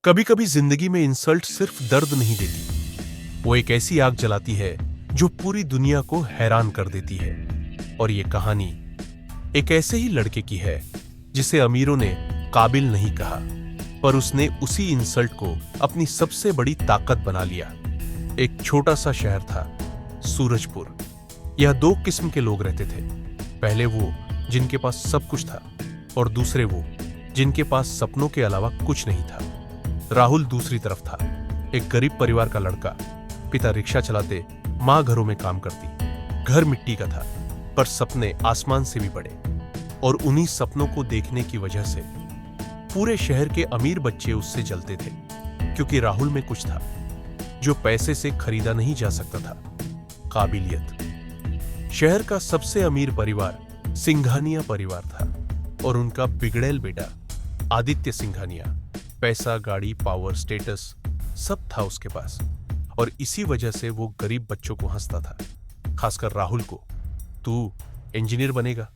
कभी कभी जिंदगी में इंसल्ट सिर्फ दर्द नहीं देती, वो एक ऐसी आग जलाती है जो पूरी दुनिया को हैरान कर देती है। और ये कहानी एक ऐसे ही लड़के की है जिसे अमीरों ने काबिल नहीं कहा, पर उसने उसी इंसल्ट को अपनी सबसे बड़ी ताकत बना लिया। एक छोटा सा शहर था, सूरजपुर। यह दो किस्म के लोग रहते थे। पहले वो जिनके पास सब कुछ था, और दूसरे वो जिनके पास सपनों के अलावा कुछ नहीं था। राहुल दूसरी तरफ था, एक गरीब परिवार का लड़का। पिता रिक्शा चलाते, माँ घरों में काम करती। घर मिट्टी का था, पर सपने आसमान से भी बड़े। और उन्हीं सपनों को देखने की वजह से पूरे शहर के अमीर बच्चे उससे जलते थे, क्योंकि राहुल में कुछ था जो पैसे से खरीदा नहीं जा सकता था, काबिलियत। शहर का सबसे अमीर परिवार सिंघानिया परिवार था, और उनका बिगड़ैल बेटा आदित्य सिंघानिया। पैसा, गाड़ी, पावर, स्टेटस सब था उसके पास, और इसी वजह से वो गरीब बच्चों को हंसता था, खासकर राहुल को। तू इंजीनियर बनेगा,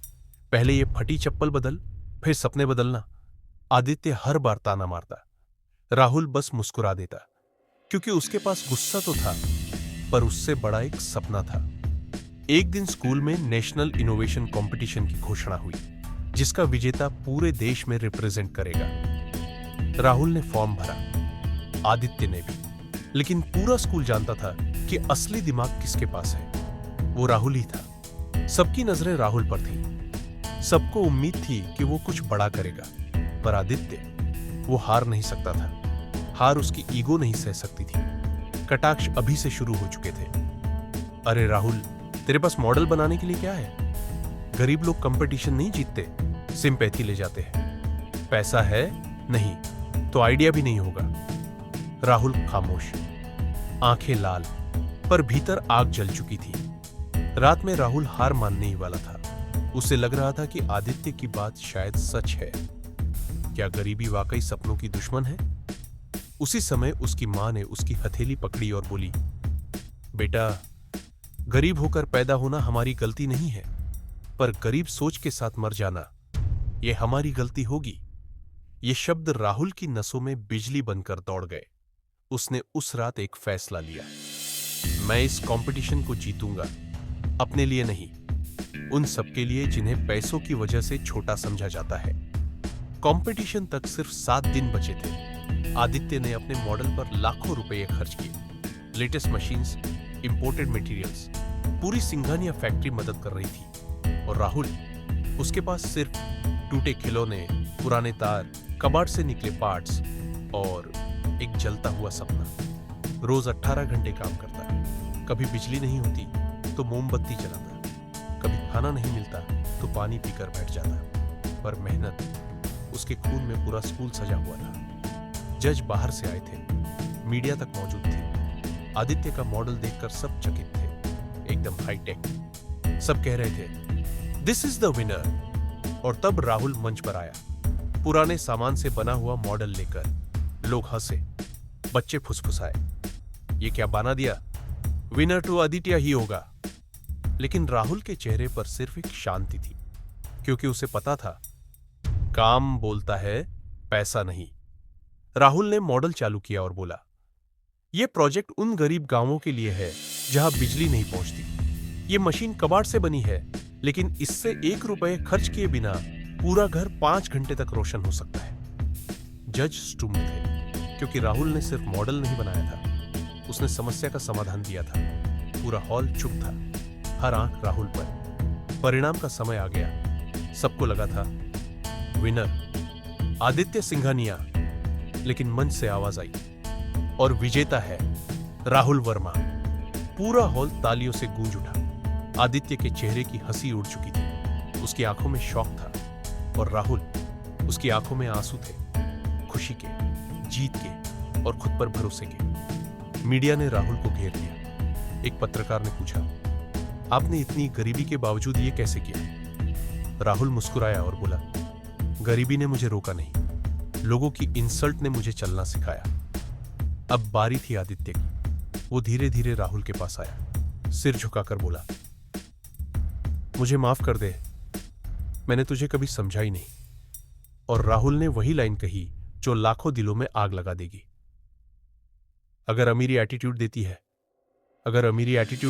पहले ये फटी चप्पल बदल, फिर सपने बदलना। आदित्य हर बार ताना मारता, राहुल बस मुस्कुरा देता, क्योंकि उसके पास गुस्सा तो था, पर उससे बड़ा एक सपना था। एक दिन स्कूल में नेशनल इनोवेशन कंपटीशन की घोषणा हुई, जिसका विजेता पूरे देश में रिप्रेजेंट करेगा। राहुल ने फॉर्म भरा, आदित्य ने भी, लेकिन पूरा स्कूल जानता था कि असली दिमाग किसके पास है। वो राहुल ही था। सबकी नजरें राहुल पर थी। सबको उम्मीद थी कि वो कुछ बड़ा करेगा, पर आदित्य, वो हार नहीं सकता था। हार उसकी ईगो नहीं सह सकती थी। कटाक्ष अभी से शुरू हो चुके थे। अरे राहुल, तेरे पास मॉडल बनाने के लिए क्या है? गरीब लोग कंपटीशन नहीं जीतते, सिंपैथी ले जाते हैं। पैसा है नहीं तो आइडिया भी नहीं होगा। राहुल खामोश, आंखें लाल, पर भीतर आग जल चुकी थी। रात में राहुल हार मानने ही वाला था। उसे लग रहा था कि आदित्य की बात शायद सच है। क्या गरीबी वाकई सपनों की दुश्मन है? उसी समय उसकी मां ने उसकी हथेली पकड़ी और बोली, बेटा, गरीब होकर पैदा होना हमारी गलती नहीं है, पर गरीब सोच के साथ मर जाना, यह हमारी गलती होगी। ये शब्द राहुल की नसों में बिजली बनकर दौड़ गए। उसने उस रात एक फैसला लिया, मैं इस कंपटीशन को जीतूंगा, अपने लिए नहीं, उन सबके लिए जिन्हें पैसों की वजह से छोटा समझा जाता है। कंपटीशन तक सिर्फ 7 दिन बचे थे। आदित्य ने अपने मॉडल पर लाखों रुपए खर्च किए। लेटेस्ट मशीन्स, इंपोर्टेड मटेरियल्स, पूरी सिंघानिया फैक्ट्री मदद कर रही थी, और राहुल, उसके पास सिर्फ टूटे खिलौने, पुराने तार, कबाड़ से निकले पार्ट्स और एक जलता हुआ सपना। रोज 18 घंटे काम करता। कभी बिजली नहीं होती तो मोमबत्ती जलाता, कभी खाना नहीं मिलता तो पानी पीकर बैठ जाता। पर मेहनत, उसके खून में पूरा स्कूल सजा हुआ था। जज बाहर से आए थे, मीडिया तक मौजूद थी। आदित्य का मॉडल देखकर सब चकित थे, एकदम हाईटेक। सब कह रहे थे, दिस इज द विनर। और तब राहुल मंच पर आया, पुराने सामान से बना हुआ मॉडल लेकर। लोग हंसे, बच्चे फुसफुसाए, ये क्या बना दिया, विनर तो आदित्य ही होगा। लेकिन राहुल के चेहरे पर सिर्फ एक शांति थी, क्योंकि उसे पता था, काम बोलता है, पैसा नहीं। राहुल ने मॉडल चालू किया और बोला, यह प्रोजेक्ट उन गरीब गांवों के लिए है जहां बिजली नहीं पहुंचती। ये मशीन कबाड़ से बनी है, लेकिन इससे 1 रुपए खर्च किए बिना पूरा घर 5 घंटे तक रोशन हो सकता है। जज स्टुम्ब थे, क्योंकि राहुल ने सिर्फ मॉडल नहीं बनाया था, उसने समस्या का समाधान दिया था। पूरा हॉल चुप था, हर आंख राहुल पर। परिणाम का समय आ गया। सबको लगा था विनर आदित्य सिंघानिया, लेकिन मंच से आवाज आई, और विजेता है राहुल वर्मा। पूरा हॉल तालियों से गूंज उठा। आदित्य के चेहरे की हंसी उड़ चुकी थी, उसकी आंखों में शौक था, और राहुल, उसकी आंखों में आंसू थे, खुशी के, जीत के और खुद पर भरोसे के। मीडिया ने राहुल को घेर लिया। एक पत्रकार ने पूछा, आपने इतनी गरीबी के बावजूद ये कैसे किया? राहुल मुस्कुराया और बोला, गरीबी ने मुझे रोका नहीं, लोगों की इंसल्ट ने मुझे चलना सिखाया। अब बारी थी आदित्य की। वो धीरे धीरे राहुल के पास आया, सिर झुकाकर बोला, मुझे माफ कर दे, मैंने तुझे कभी समझा ही नहीं। और राहुल ने वही लाइन कही जो लाखों दिलों में आग लगा देगी। अगर अमीरी एटीट्यूड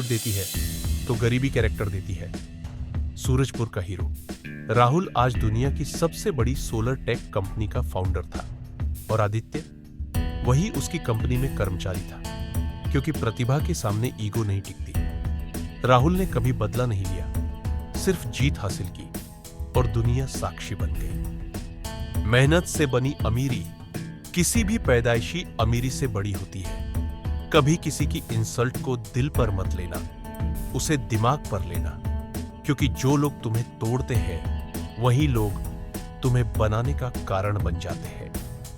देती है तो गरीबी कैरेक्टर देती है। सूरजपुर का हीरो राहुल आज दुनिया की सबसे बड़ी सोलर टेक कंपनी का फाउंडर था और आदित्य वही उसकी कंपनी में कर्मचारी था, क्योंकि प्रतिभा के सामने ईगो नहीं टिकती। राहुल ने कभी बदला नहीं लिया, सिर्फ जीत हासिल की और दुनिया साक्षी बन गई। मेहनत से बनी अमीरी किसी भी पैदाइशी अमीरी से बड़ी होती है। कभी किसी की इंसल्ट को दिल पर मत लेना, उसे दिमाग पर लेना, क्योंकि जो लोग तुम्हें तोड़ते हैं वही लोग तुम्हें बनाने का कारण बन जाते हैं।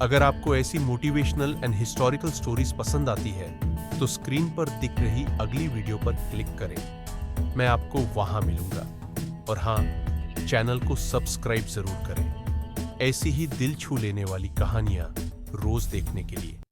अगर आपको ऐसी मोटिवेशनल एंड हिस्टोरिकल स्टोरीज पसंद आती है तो स्क्रीन पर दिख रही अगली वीडियो पर क्लिक करें। मैं आपको वहां मिलूंगा। और हां, चैनल को सब्सक्राइब जरूर करें ऐसी ही दिल छू लेने वाली कहानियां रोज देखने के लिए।